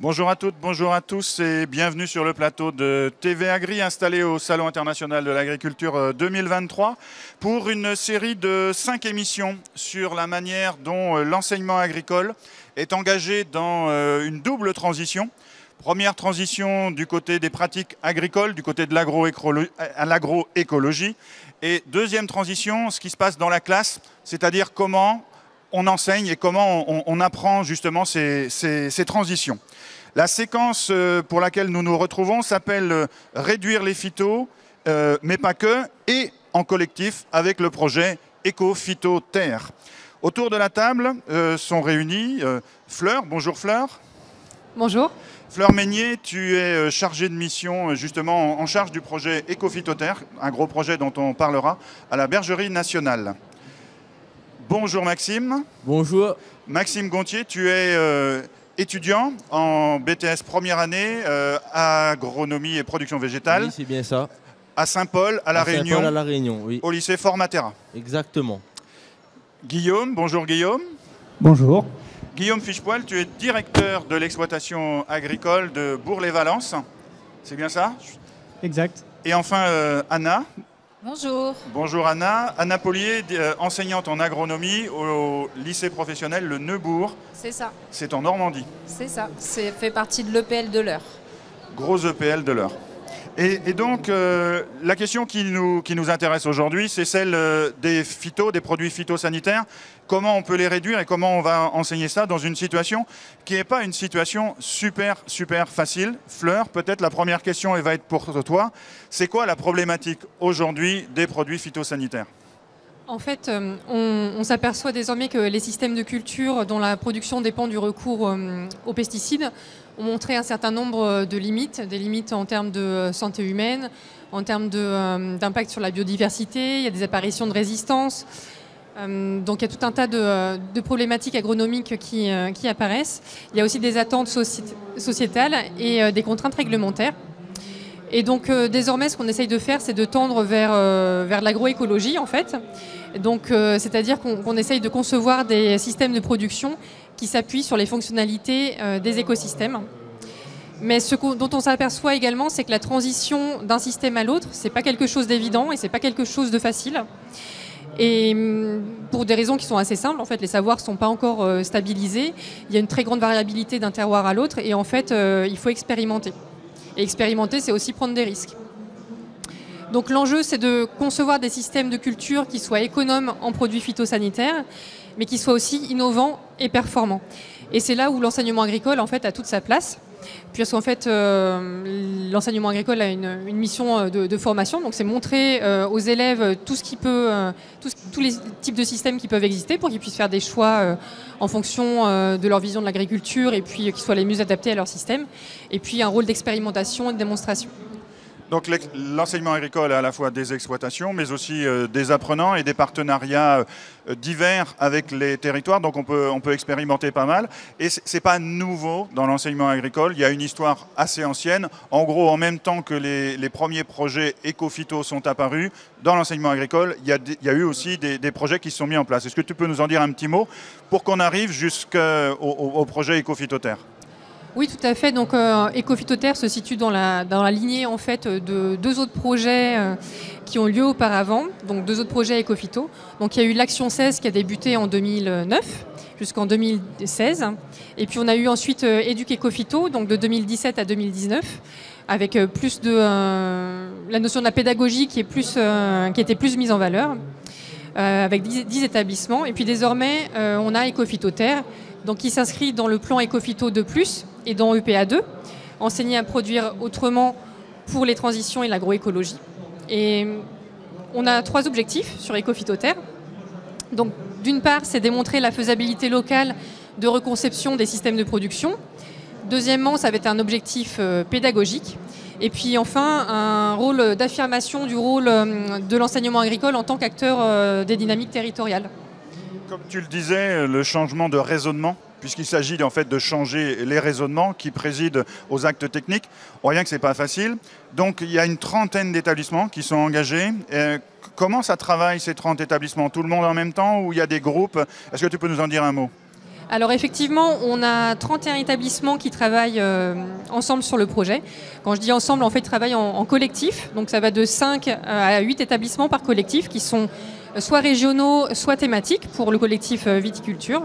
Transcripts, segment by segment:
Bonjour à toutes, bonjour à tous et bienvenue sur le plateau de TV Agri installé au Salon international de l'agriculture 2023 pour une série de 5 émissions sur la manière dont l'enseignement agricole est engagé dans une double transition. Première transition du côté des pratiques agricoles, du côté de l'agroécologie. Et deuxième transition, ce qui se passe dans la classe, c'est-à-dire comment on enseigne et comment on apprend justement ces transitions. La séquence pour laquelle nous nous retrouvons s'appelle « Réduire les phytos », mais pas que, et en collectif avec le projet Éco-Phyto-Terre. Autour de la table sont réunis Fleur. Bonjour Fleur. Bonjour. Fleur Meignier, tu es chargée de mission justement en charge du projet Éco-Phyto-Terre, un gros projet dont on parlera à la Bergerie nationale. Bonjour Maxime. Bonjour. Maxime Gontier, tu es étudiant en BTS première année, agronomie et production végétale. Oui, c'est bien ça. À Saint-Paul, à La Réunion. À La Réunion, oui. Au lycée Formatera. Exactement. Guillaume, bonjour Guillaume. Bonjour. Guillaume Fichepoil, tu es directeur de l'exploitation agricole de Bourg-les-Valences. C'est bien ça? Exact. Et enfin Anna. Bonjour. Bonjour Anna. Anna Paulier, enseignante en agronomie au lycée professionnel Le Neubourg. C'est ça. C'est en Normandie. C'est ça. C'est fait partie de l'EPL de l'Eure. Gros EPL de l'Eure. Et donc, la question qui nous intéresse aujourd'hui, c'est celle des des produits phytosanitaires. Comment on peut les réduire et comment on va enseigner ça dans une situation qui n'est pas une situation super facile. Fleur, peut-être la première question elle va être pour toi. C'est quoi la problématique aujourd'hui des produits phytosanitaires ? En fait, on s'aperçoit désormais que les systèmes de culture dont la production dépend du recours aux pesticides ont montré un certain nombre de limites, des limites en termes de santé humaine, en termes d'impact sur la biodiversité, il y a des apparitions de résistance. Donc il y a tout un tas de problématiques agronomiques qui apparaissent. Il y a aussi des attentes sociétales et des contraintes réglementaires. Et donc désormais, ce qu'on essaye de faire, c'est de tendre vers l'agroécologie, en fait. Donc, c'est-à-dire qu'on essaye de concevoir des systèmes de production qui s'appuient sur les fonctionnalités des écosystèmes. Mais ce dont on s'aperçoit également, c'est que la transition d'un système à l'autre, c'est pas quelque chose d'évident et c'est pas quelque chose de facile. Et pour des raisons qui sont assez simples, en fait, les savoirs sont pas encore stabilisés. Il y a une très grande variabilité d'un terroir à l'autre et en fait, il faut expérimenter. Et expérimenter, c'est aussi prendre des risques. Donc l'enjeu, c'est de concevoir des systèmes de culture qui soient économes en produits phytosanitaires, mais qui soient aussi innovants et performants. Et c'est là où l'enseignement agricole, en fait, a toute sa place, puisqu'en fait, l'enseignement agricole a une mission de formation. Donc c'est montrer aux élèves tout ce qui peut, tous les types de systèmes qui peuvent exister pour qu'ils puissent faire des choix en fonction de leur vision de l'agriculture et puis qu'ils soient les mieux adaptés à leur système. Et puis un rôle d'expérimentation et de démonstration. Donc l'enseignement agricole a à la fois des exploitations, mais aussi des apprenants et des partenariats divers avec les territoires. Donc on peut expérimenter pas mal. Et ce n'est pas nouveau dans l'enseignement agricole. Il y a une histoire assez ancienne. En gros, en même temps que les premiers projets éco-phyto sont apparus, dans l'enseignement agricole, il y a eu aussi des projets qui se sont mis en place. Est-ce que tu peux nous en dire un petit mot pour qu'on arrive jusqu'au projet Éco-Phyto-Terre ? Oui, tout à fait. Donc, Éco-Phyto-Terre se situe dans la lignée en fait de deux autres projets qui ont lieu auparavant. Donc, deux autres projets Éco-Phyto. Donc, il y a eu l'Action 16 qui a débuté en 2009 jusqu'en 2016. Et puis, on a eu ensuite Éduc Éco-Phyto, donc de 2017 à 2019, avec plus de la notion de la pédagogie qui était plus mise en valeur, avec 10 établissements. Et puis, désormais, on a Éco-Phyto-Terre, donc qui s'inscrit dans le plan Éco-Phyto 2+, et dans EPA2, enseigner à produire autrement pour les transitions et l'agroécologie. Et on a 3 objectifs sur Éco-Phyto-Terre. Donc, d'une part, c'est démontrer la faisabilité locale de reconception des systèmes de production. Deuxièmement, ça va être un objectif pédagogique. Et puis enfin, un rôle d'affirmation du rôle de l'enseignement agricole en tant qu'acteur des dynamiques territoriales. Comme tu le disais, le changement de raisonnement, puisqu'il s'agit en fait de changer les raisonnements qui président aux actes techniques, on voit bien que ce n'est pas facile. Donc il y a une trentaine d'établissements qui sont engagés. Comment ça travaille ces 30 établissements? Tout le monde en même temps ou il y a des groupes? Est-ce que tu peux nous en dire un mot? Alors effectivement, on a 31 établissements qui travaillent ensemble sur le projet. Quand je dis ensemble, en fait, ils travaillent en collectif. Donc ça va de 5 à 8 établissements par collectif qui sont soit régionaux, soit thématiques pour le collectif viticulture.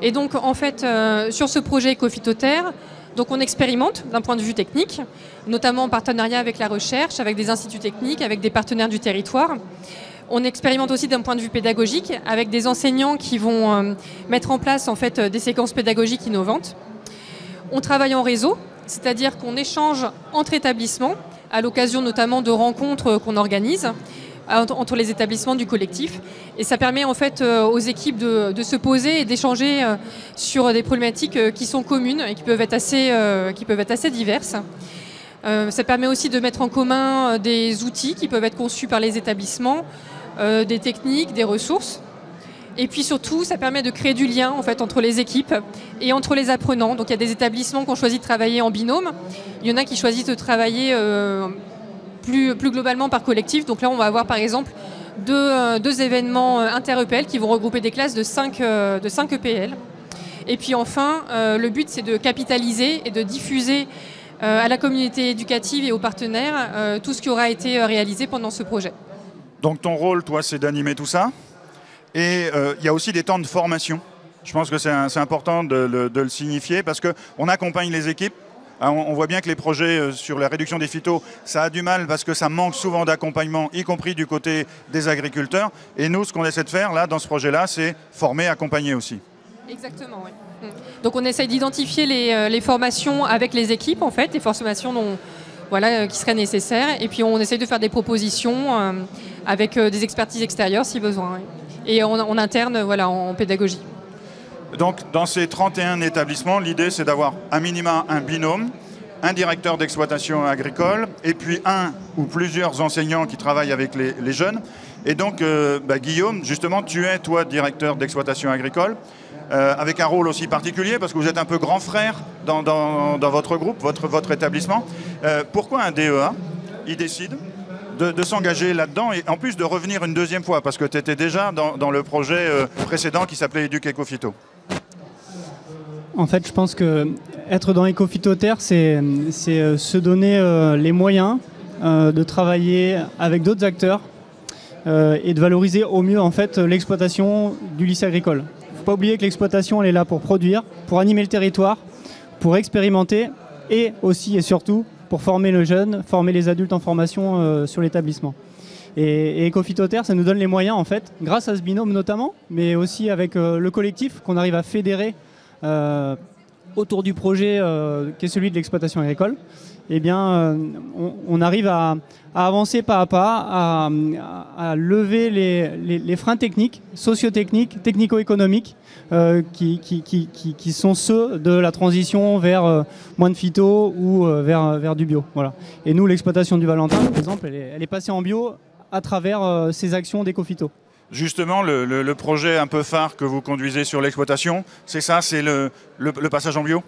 Et donc en fait, sur ce projet Ecophytoterre, donc on expérimente d'un point de vue technique, notamment en partenariat avec la recherche, avec des instituts techniques, avec des partenaires du territoire. On expérimente aussi d'un point de vue pédagogique avec des enseignants qui vont mettre en place en fait, des séquences pédagogiques innovantes. On travaille en réseau, c'est-à-dire qu'on échange entre établissements, à l'occasion notamment de rencontres qu'on organise entre les établissements du collectif. Et ça permet en fait aux équipes de se poser et d'échanger sur des problématiques qui sont communes et qui peuvent être assez diverses. Ça permet aussi de mettre en commun des outils qui peuvent être conçus par les établissements, des techniques, des ressources. Et puis surtout, ça permet de créer du lien en fait, entre les équipes et entre les apprenants. Donc il y a des établissements qui ont choisi de travailler en binôme. Il y en a qui choisissent de travailler plus globalement par collectif. Donc là, on va avoir par exemple deux événements inter-EPL qui vont regrouper des classes de 5 EPL. Et puis enfin, le but, c'est de capitaliser et de diffuser à la communauté éducative et aux partenaires tout ce qui aura été réalisé pendant ce projet. Donc ton rôle, toi, c'est d'animer tout ça. Et il y a aussi des temps de formation. Je pense que c'est important de le signifier parce qu'on accompagne les équipes. On voit bien que les projets sur la réduction des phytos, ça a du mal parce que ça manque souvent d'accompagnement, y compris du côté des agriculteurs. Et nous, ce qu'on essaie de faire là, dans ce projet-là, c'est former, accompagner aussi. Exactement, oui. Donc on essaye d'identifier les formations avec les équipes, en fait, les formations qui seraient nécessaires. Et puis on essaye de faire des propositions avec des expertises extérieures si besoin. Oui. Et en interne, en pédagogie. Donc dans ces 31 établissements, l'idée c'est d'avoir à minima un binôme, un directeur d'exploitation agricole et puis un ou plusieurs enseignants qui travaillent avec les jeunes. Et donc Guillaume, justement, tu es toi directeur d'exploitation agricole. Avec un rôle aussi particulier, parce que vous êtes un peu grand frère dans votre groupe, votre établissement. Pourquoi un DEA, il décide de s'engager là-dedans et en plus de revenir une deuxième fois, parce que tu étais déjà dans le projet précédent qui s'appelait Éduc Ecophyto. En fait, je pense que être dans Ecophytoterre, c'est se donner les moyens de travailler avec d'autres acteurs et de valoriser au mieux en fait l'exploitation du lycée agricole. Il ne faut pas oublier que l'exploitation, elle est là pour produire, pour animer le territoire, pour expérimenter et aussi et surtout pour former le jeune, former les adultes en formation sur l'établissement. Et Ecophytoterre, ça nous donne les moyens en fait, grâce à ce binôme notamment, mais aussi avec le collectif qu'on arrive à fédérer autour du projet qui est celui de l'exploitation agricole. Eh bien, on arrive à avancer pas à pas, à lever les freins techniques, socio-techniques, technico-économiques, qui sont ceux de la transition vers moins de phyto ou vers du bio. Voilà. Et nous, l'exploitation du Valentin, par exemple, elle est passée en bio à travers ces actions d'éco-phyto. Justement, le projet un peu phare que vous conduisez sur l'exploitation, c'est ça, c'est le passage en bio ?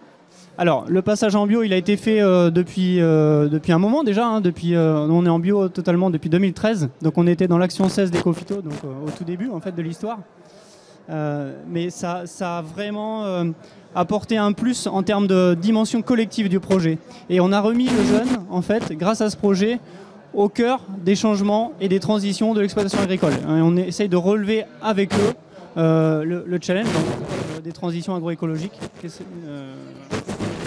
Alors, le passage en bio, il a été fait depuis un moment déjà. On est en bio totalement depuis 2013. Donc, on était dans l'action 16 d'Ecophyto, donc au tout début en fait de l'histoire. Mais ça a vraiment apporté un plus en termes de dimension collective du projet. Et on a remis le jeune, en fait, grâce à ce projet, au cœur des changements et des transitions de l'exploitation agricole. Et on essaye de relever avec eux le challenge des transitions agroécologiques.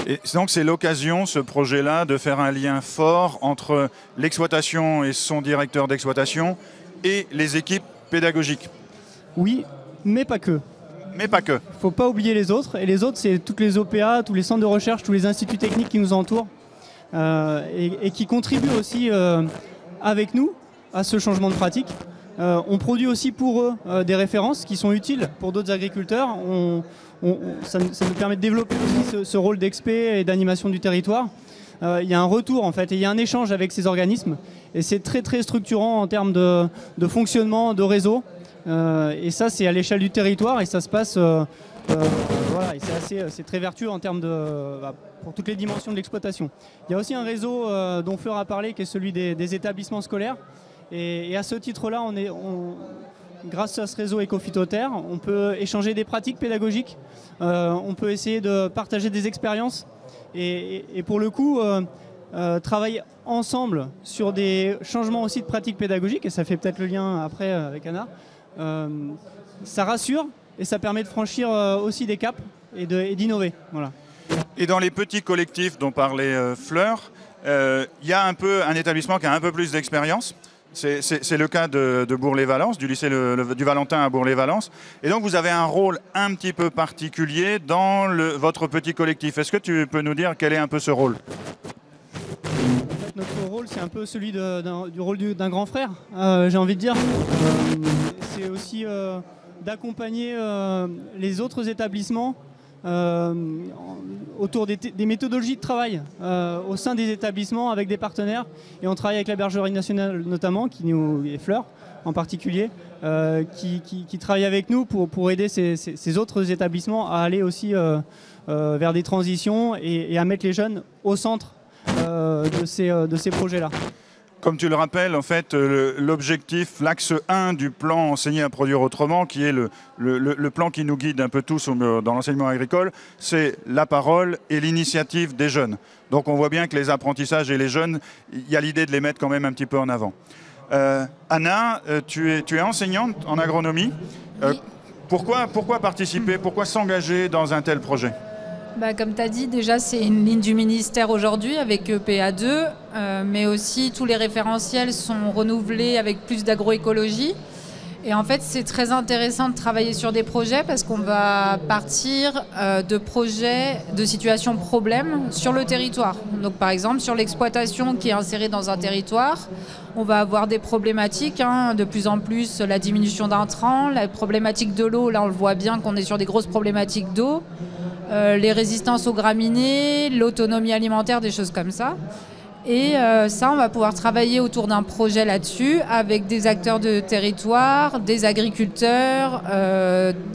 Et donc c'est l'occasion, ce projet-là, de faire un lien fort entre l'exploitation et son directeur d'exploitation et les équipes pédagogiques. Oui, mais pas que. Mais pas que. Il ne faut pas oublier les autres. Et les autres, c'est toutes les OPA, tous les centres de recherche, tous les instituts techniques qui nous entourent et qui contribuent aussi avec nous à ce changement de pratique. On produit aussi pour eux des références qui sont utiles pour d'autres agriculteurs. Ça nous permet de développer aussi ce rôle d'expert et d'animation du territoire. Il y a un retour en fait, et il y a un échange avec ces organismes. Et c'est très très structurant en termes de fonctionnement, de réseau. Et ça, c'est à l'échelle du territoire et ça se passe. Voilà, et c'est très vertueux en termes pour toutes les dimensions de l'exploitation. Il y a aussi un réseau dont Fleur a parlé, qui est celui des établissements scolaires. Et à ce titre-là, grâce à ce réseau Ecophytoterre, on peut échanger des pratiques pédagogiques, on peut essayer de partager des expériences et pour le coup, travailler ensemble sur des changements aussi de pratiques pédagogiques, et ça fait peut-être le lien après avec Anna, ça rassure et ça permet de franchir aussi des caps et d'innover. Voilà. Et dans les petits collectifs dont parlait Fleur, il y a un établissement qui a un peu plus d'expérience. C'est le cas de Bourg-les-Valences, du lycée du Valentin à Bourg-les-Valences. Et donc vous avez un rôle un petit peu particulier dans votre petit collectif. Est-ce que tu peux nous dire quel est un peu ce rôle ? Notre rôle, c'est un peu celui du rôle d'un grand frère, j'ai envie de dire. C'est aussi d'accompagner les autres établissements autour des méthodologies de travail au sein des établissements avec des partenaires. Et on travaille avec la Bergerie nationale notamment, et Fleur en particulier, qui travaille avec nous pour aider ces autres établissements à aller aussi vers des transitions et à mettre les jeunes au centre de ces projets-là. Comme tu le rappelles, en fait, l'objectif, l'axe 1 du plan Enseigner à produire autrement, qui est le plan qui nous guide un peu tous dans l'enseignement agricole, c'est la parole et l'initiative des jeunes. Donc on voit bien que les apprentissages et les jeunes, il y a l'idée de les mettre quand même un petit peu en avant. Anna, tu es enseignante en agronomie. Oui. Pourquoi participer, pourquoi s'engager dans un tel projet ? Comme tu as dit, déjà c'est une ligne du ministère aujourd'hui avec EPA2, mais aussi tous les référentiels sont renouvelés avec plus d'agroécologie. Et en fait, c'est très intéressant de travailler sur des projets parce qu'on va partir de projets, de situations problèmes sur le territoire. Donc par exemple, sur l'exploitation qui est insérée dans un territoire, on va avoir des problématiques, de plus en plus la diminution d'intrants, la problématique de l'eau, là on le voit bien qu'on est sur des grosses problématiques d'eau. Les résistances aux graminées, l'autonomie alimentaire, des choses comme ça. Et ça, on va pouvoir travailler autour d'un projet là-dessus avec des acteurs de territoire, des agriculteurs,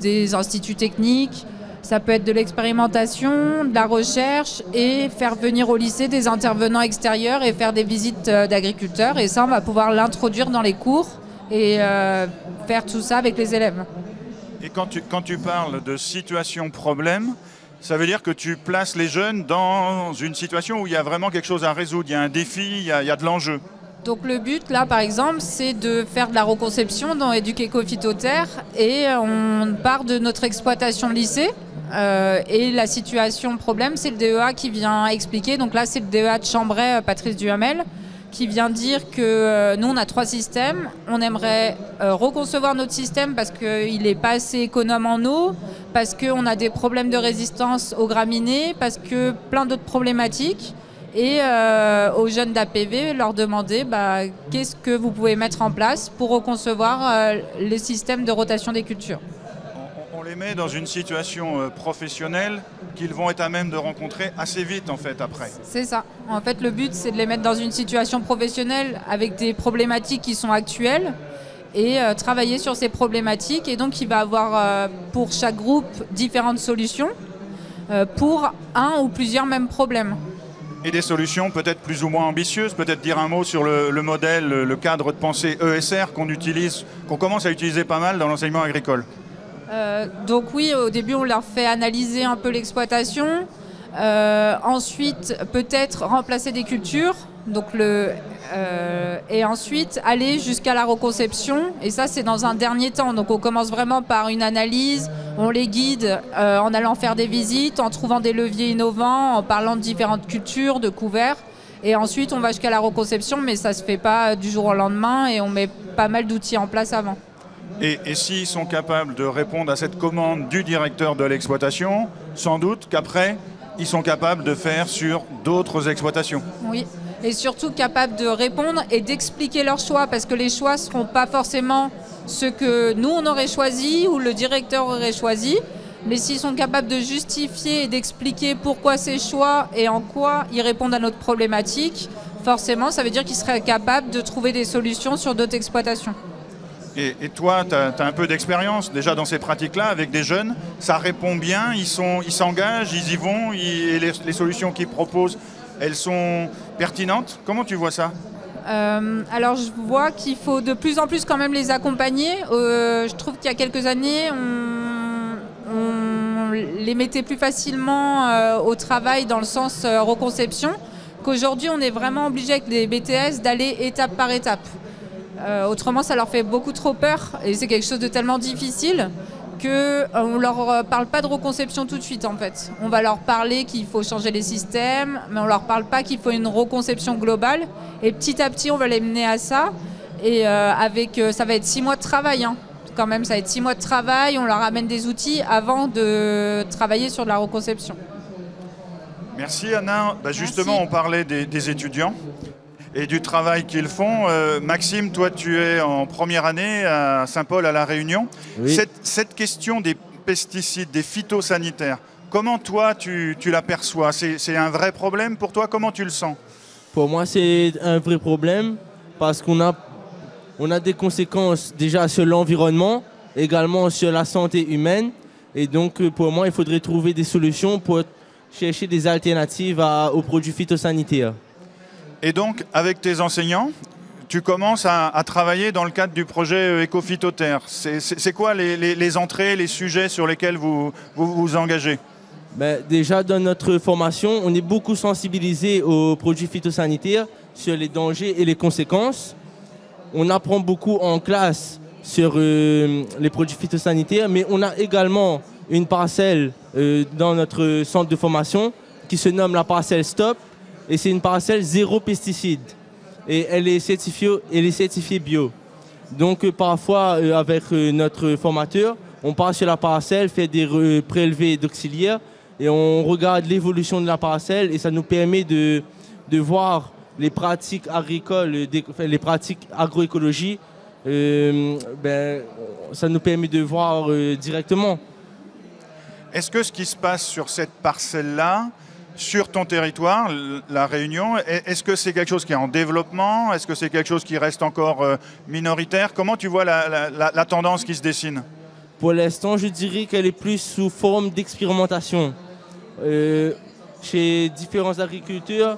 des instituts techniques. Ça peut être de l'expérimentation, de la recherche et faire venir au lycée des intervenants extérieurs et faire des visites d'agriculteurs. Et ça, on va pouvoir l'introduire dans les cours et faire tout ça avec les élèves. Et quand tu parles de situation problème, ça veut dire que tu places les jeunes dans une situation où il y a vraiment quelque chose à résoudre, il y a un défi, il y a de l'enjeu. Donc le but, là, par exemple, c'est de faire de la reconception dans Ecophytoterre et on part de notre exploitation de lycée. Et la situation problème, c'est le DEA qui vient expliquer. Donc là, c'est le DEA de Chambray, Patrice Duhamel, qui vient dire que nous, on a 3 systèmes. On aimerait reconcevoir notre système parce qu'il n'est pas assez économe en eau, parce qu'on a des problèmes de résistance aux graminées, parce que plein d'autres problématiques. Et aux jeunes d'APV, leur demander qu'est-ce que vous pouvez mettre en place pour reconcevoir les systèmes de rotation des cultures. On les met dans une situation professionnelle qu'ils vont être à même de rencontrer assez vite en fait après. C'est ça. En fait, le but, c'est de les mettre dans une situation professionnelle avec des problématiques qui sont actuelles et travailler sur ces problématiques. Et donc, il va avoir pour chaque groupe différentes solutions pour un ou plusieurs mêmes problèmes. Et des solutions peut-être plus ou moins ambitieuses, peut-être dire un mot sur le modèle, le cadre de pensée ESR qu'on commence à utiliser pas mal dans l'enseignement agricole. Donc oui, au début, on leur fait analyser un peu l'exploitation. Ensuite, peut-être remplacer des cultures. Donc et ensuite, aller jusqu'à la reconception. Et ça, c'est dans un dernier temps. Donc on commence vraiment par une analyse. On les guide en allant faire des visites, en trouvant des leviers innovants, en parlant de différentes cultures, de couverts. Et ensuite, on va jusqu'à la reconception, mais ça ne se fait pas du jour au lendemain. Et on met pas mal d'outils en place avant. Et s'ils sont capables de répondre à cette commande du directeur de l'exploitation, sans doute qu'après, ils sont capables de faire sur d'autres exploitations. Oui, et surtout capables de répondre et d'expliquer leurs choix, parce que les choix ne seront pas forcément ceux que nous, on aurait choisi ou le directeur aurait choisi. Mais s'ils sont capables de justifier et d'expliquer pourquoi ces choix et en quoi ils répondent à notre problématique, forcément, ça veut dire qu'ils seraient capables de trouver des solutions sur d'autres exploitations. Et toi, tu as un peu d'expérience déjà dans ces pratiques-là avec des jeunes. Ça répond bien, ils s'engagent, ils y vont, et les solutions qu'ils proposent, elles sont pertinentes. Comment tu vois ça ? Alors je vois qu'il faut de plus en plus quand même les accompagner. Je trouve qu'il y a quelques années, on les mettait plus facilement au travail dans le sens reconception, qu'aujourd'hui on est vraiment obligé avec les BTS d'aller étape par étape. Autrement ça leur fait beaucoup trop peur et c'est quelque chose de tellement difficile qu'on ne leur parle pas de reconception tout de suite en fait. On va leur parler qu'il faut changer les systèmes, mais on ne leur parle pas qu'il faut une reconception globale. Et petit à petit, on va les mener à ça. Et ça va être 6 mois de travail. Hein. Quand même, ça va être 6 mois de travail. On leur amène des outils avant de travailler sur de la reconception. Merci Anna. Justement, Merci. on parlait des étudiants et du travail qu'ils font. Maxime, toi, tu es en première année à Saint-Paul, à La Réunion. Oui. Cette question des pesticides, des phytosanitaires, comment toi, tu l'aperçois? C'est un vrai problème pour toi? Comment tu le sens? Pour moi, c'est un vrai problème parce qu'on a des conséquences déjà sur l'environnement, également sur la santé humaine. Et donc, pour moi, il faudrait trouver des solutions pour chercher des alternatives aux produits phytosanitaires. Et donc, avec tes enseignants, tu commences à travailler dans le cadre du projet Ecophytoterre. C'est quoi les entrées, les sujets sur lesquels vous engagez? Déjà, dans notre formation, on est beaucoup sensibilisé aux produits phytosanitaires, sur les dangers et les conséquences. On apprend beaucoup en classe sur les produits phytosanitaires, mais on a également une parcelle dans notre centre de formation qui se nomme la parcelle STOP. Et c'est une parcelle zéro pesticide. Et elle est certifiée bio. Donc parfois, avec notre formateur, on part sur la parcelle, fait des prélevés d'auxiliaires et on regarde l'évolution de la parcelle et ça nous permet de voir les pratiques agricoles, les pratiques agroécologie. Ça nous permet de voir directement. Est-ce que ce qui se passe sur cette parcelle-là, sur ton territoire, La Réunion, est-ce que c'est quelque chose qui est en développement? Est-ce que c'est quelque chose qui reste encore minoritaire? Comment tu vois la tendance qui se dessine? Pour l'instant, je dirais qu'elle est plus sous forme d'expérimentation. Chez différents agriculteurs,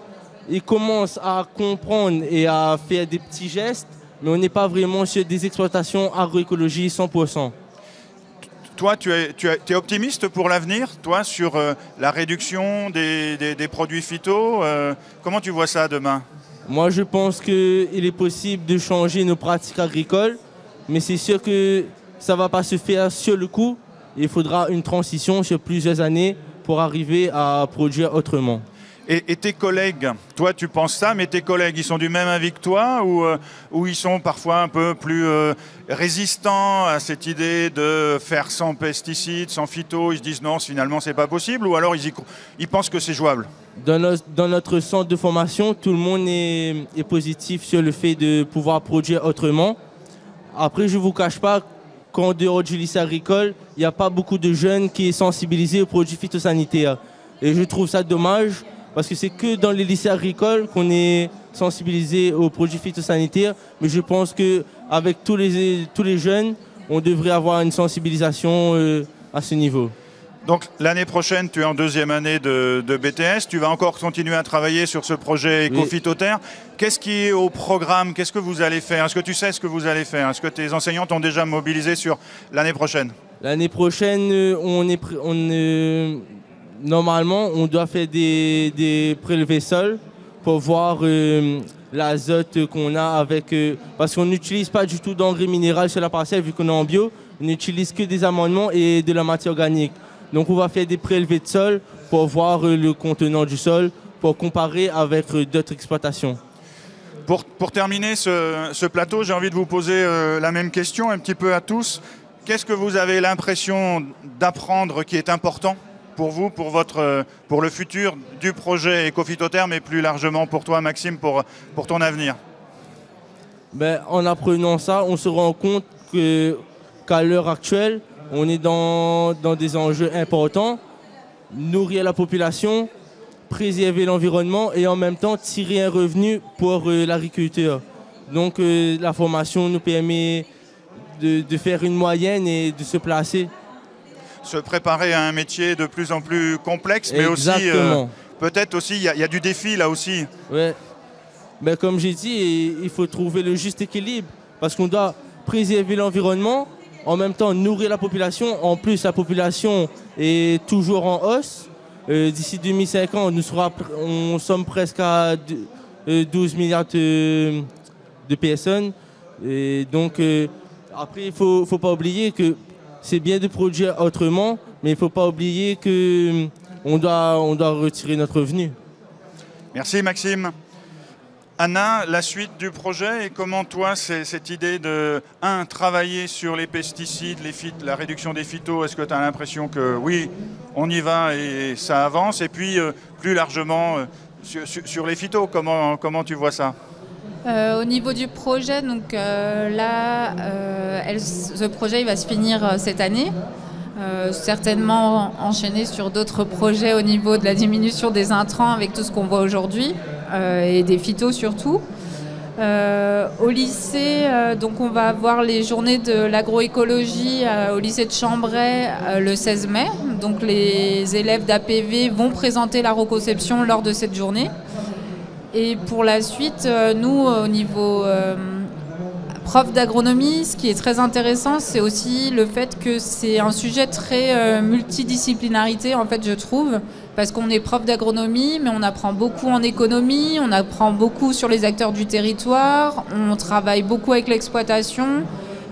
ils commencent à comprendre et à faire des petits gestes, mais on n'est pas vraiment sur des exploitations agroécologie 100%. Toi, tu es optimiste pour l'avenir, toi, sur la réduction des produits phyto. Comment tu vois ça demain? Moi, je pense qu'il est possible de changer nos pratiques agricoles, mais c'est sûr que ça ne va pas se faire sur le coup. Il faudra une transition sur plusieurs années pour arriver à produire autrement. Et tes collègues, toi tu penses ça, mais tes collègues, ils sont du même avis que toi ou ils sont parfois un peu plus résistants à cette idée de faire sans pesticides, sans phyto? Ils se disent non, finalement c'est pas possible, ou alors ils pensent que c'est jouable? Dans notre centre de formation, tout le monde est positif sur le fait de pouvoir produire autrement. Après, je ne vous cache pas qu'en dehors du lycée agricole, il n'y a pas beaucoup de jeunes qui sont sensibilisés aux produits phytosanitaires. Et je trouve ça dommage. Parce que c'est que dans les lycées agricoles qu'on est sensibilisé aux produits phytosanitaires. Mais je pense qu'avec tous les jeunes, on devrait avoir une sensibilisation à ce niveau. Donc l'année prochaine, tu es en deuxième année de BTS. Tu vas encore continuer à travailler sur ce projet Ecophytoterre. Oui. Qu'est-ce qui est au programme? Qu'est-ce que vous allez faire? Est-ce que tu sais ce que vous allez faire? Est-ce que tes enseignants t'ont déjà mobilisé sur l'année prochaine? L'année prochaine, normalement, on doit faire des prélevés sols pour voir l'azote qu'on a avec... parce qu'on n'utilise pas du tout d'engrais minéral sur la parcelle vu qu'on est en bio. On n'utilise que des amendements et de la matière organique. Donc on va faire des prélevés de sol pour voir le contenant du sol, pour comparer avec d'autres exploitations. Pour terminer ce plateau, j'ai envie de vous poser la même question un petit peu à tous. Qu'est-ce que vous avez l'impression d'apprendre qui est important pour vous, pour le futur du projet Ecophytoterre, mais plus largement pour toi, Maxime, pour ton avenir? En apprenant ça, on se rend compte qu'à l'heure actuelle, on est dans des enjeux importants. Nourrir la population, préserver l'environnement et en même temps tirer un revenu pour l'agriculteur. Donc la formation nous permet de faire une moyenne et de se placer. Se préparer à un métier de plus en plus complexe, mais exactement. aussi peut-être aussi il y a du défi là aussi. Ouais. Ben, comme j'ai dit, il faut trouver le juste équilibre parce qu'on doit préserver l'environnement, en même temps nourrir la population. En plus, la population est toujours en hausse. D'ici 2050, on sommes presque à 12 milliards de personnes. Et donc, après, il ne faut pas oublier que c'est bien de produire autrement, mais il ne faut pas oublier qu'on doit retirer notre revenu. Merci Maxime. Anna, la suite du projet et comment toi, cette idée de, travailler sur les pesticides, la réduction des phytos, est-ce que tu as l'impression que oui, on y va et ça avance? Et puis, plus largement, sur les phytos, comment tu vois ça? Au niveau du projet, donc ce projet il va se finir cette année. Certainement enchaîner sur d'autres projets au niveau de la diminution des intrants avec tout ce qu'on voit aujourd'hui et des phytos surtout. Au lycée, donc on va avoir les journées de l'agroécologie au lycée de Chambray le 16 mai. Donc les élèves d'APV vont présenter la reconception lors de cette journée. Et pour la suite, nous, au niveau prof d'agronomie, ce qui est très intéressant, c'est aussi le fait que c'est un sujet très multidisciplinarité, en fait, je trouve, parce qu'on est prof d'agronomie, mais on apprend beaucoup en économie, on apprend beaucoup sur les acteurs du territoire, on travaille beaucoup avec l'exploitation,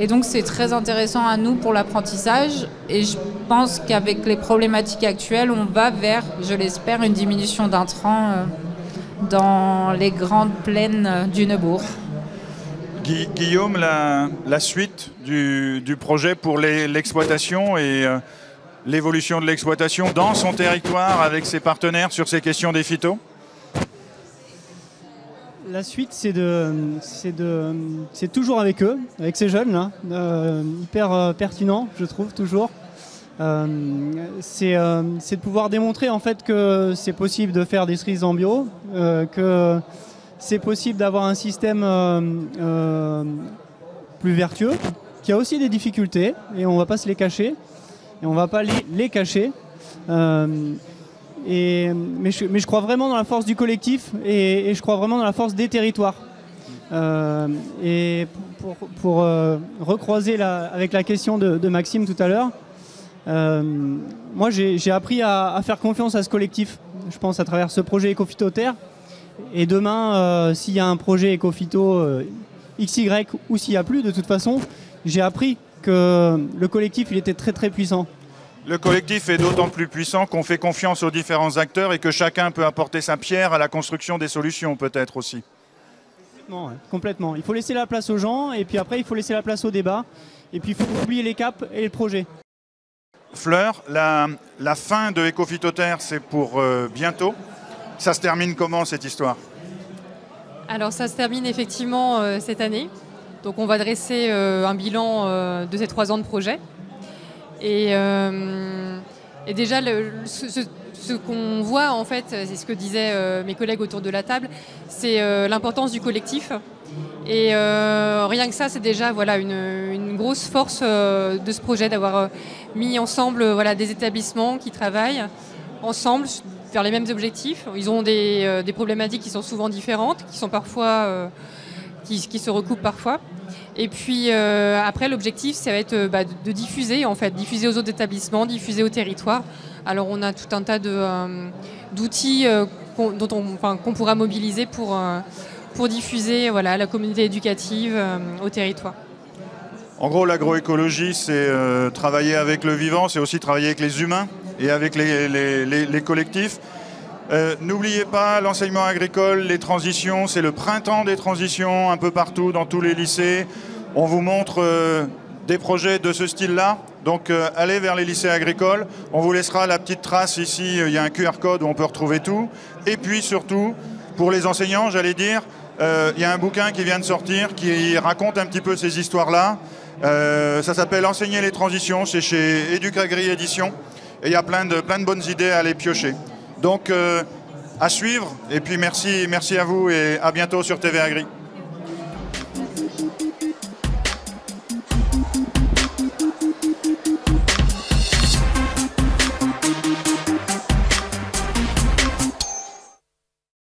et donc c'est très intéressant à nous pour l'apprentissage. Et je pense qu'avec les problématiques actuelles, on va vers, je l'espère, une diminution d'intrants dans les grandes plaines du Neubourg. Guillaume, la suite du projet pour l'exploitation et l'évolution de l'exploitation dans son territoire avec ses partenaires sur ces questions des phytos? La suite, c'est toujours avec eux, avec ces jeunes-là, hyper pertinent, je trouve, toujours. C'est de pouvoir démontrer en fait que c'est possible de faire des cerises en bio, que c'est possible d'avoir un système plus vertueux, qui a aussi des difficultés, et on ne va pas se les cacher, et on ne va pas les cacher. Mais je crois vraiment dans la force du collectif, et je crois vraiment dans la force des territoires. Et pour recroiser avec la question de Maxime tout à l'heure, moi j'ai appris à faire confiance à ce collectif, je pense à travers ce projet Ecophyto-Terre. Et demain, s'il y a un projet Ecophyto XY ou s'il n'y a plus, de toute façon, j'ai appris que le collectif il était très très puissant. Le collectif est d'autant plus puissant qu'on fait confiance aux différents acteurs et que chacun peut apporter sa pierre à la construction des solutions peut-être aussi. Complètement. Il faut laisser la place aux gens et puis après il faut laisser la place au débat et puis il faut oublier les caps et le projet. Fleur, la fin de Ecophyto-Terre c'est pour bientôt. Ça se termine comment cette histoire? Alors ça se termine effectivement cette année. Donc on va dresser un bilan de ces 3 ans de projet. Et déjà ce qu'on voit en fait, c'est ce que disaient mes collègues autour de la table, c'est l'importance du collectif. Et rien que ça, c'est déjà une grosse force de ce projet d'avoir mis ensemble des établissements qui travaillent ensemble vers les mêmes objectifs. Ils ont des problématiques qui sont souvent différentes, qui sont parfois qui se recoupent parfois. Et puis après, l'objectif, ça va être de diffuser en fait, diffuser aux autres établissements, diffuser au territoire. Alors on a tout un tas d'outils qu'on pourra mobiliser pour diffuser la communauté éducative au territoire. En gros, l'agroécologie, c'est travailler avec le vivant, c'est aussi travailler avec les humains et avec les collectifs. N'oubliez pas l'enseignement agricole, les transitions, c'est le printemps des transitions un peu partout dans tous les lycées. On vous montre des projets de ce style-là, donc allez vers les lycées agricoles. On vous laissera la petite trace ici, il y a un QR code où on peut retrouver tout. Et puis surtout, pour les enseignants, j'allais dire, il y a un bouquin qui vient de sortir qui raconte un petit peu ces histoires-là. Ça s'appelle « Enseigner les transitions », c'est chez Educagri Édition. Et il y a plein de bonnes idées à aller piocher. Donc, à suivre. Et puis merci à vous et à bientôt sur TV Agri.